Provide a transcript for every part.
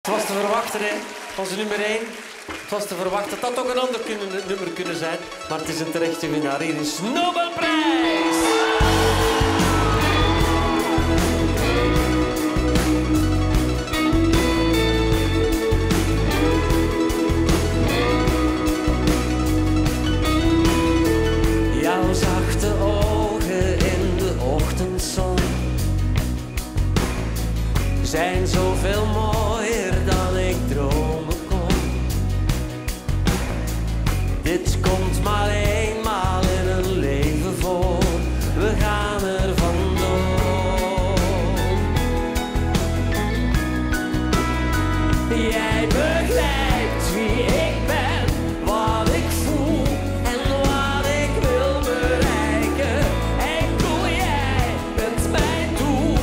Het was te verwachten, hè. Onze nummer 1. Het was te verwachten. Het had ook een ander nummer kunnen zijn. Maar het is een terechte winnaar. Hier is Nobelprijs! Jouw zachte ogen in de ochtendzon zijn zoveel mooier dan ik dromen kon. Dit komt maar eenmaal in een leven voor. We gaan er vandoor. Jij begrijpt wie ik ben, wat ik voel en wat ik wil bereiken. Enkel jij bent mijn doel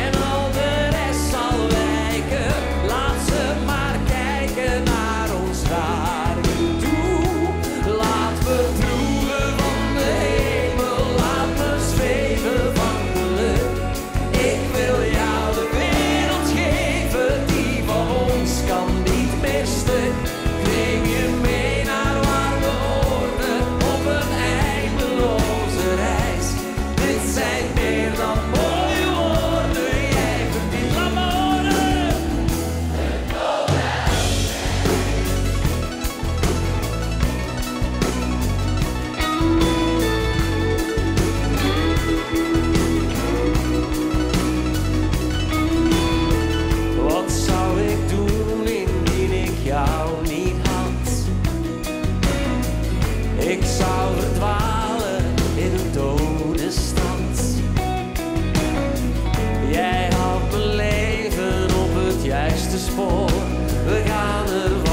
en al de rest zal wijken. Laat ze maar kijken naar ons rare doel. Laat me proeven van de hemel, laat me zweven van geluk. Ik wil jou de wereld geven, die van ons kan niet meer stuk. Neem je mee naar warme oorden op een eindeloze reis. Dit zijn meer dan mooie woorden, jij verdient laat me horen. Wat zou ik doen indien ik jou niet had? Ik zou verdwalen in een dode stad. Jij houdt mijn leven op het juiste spoor. We gaan er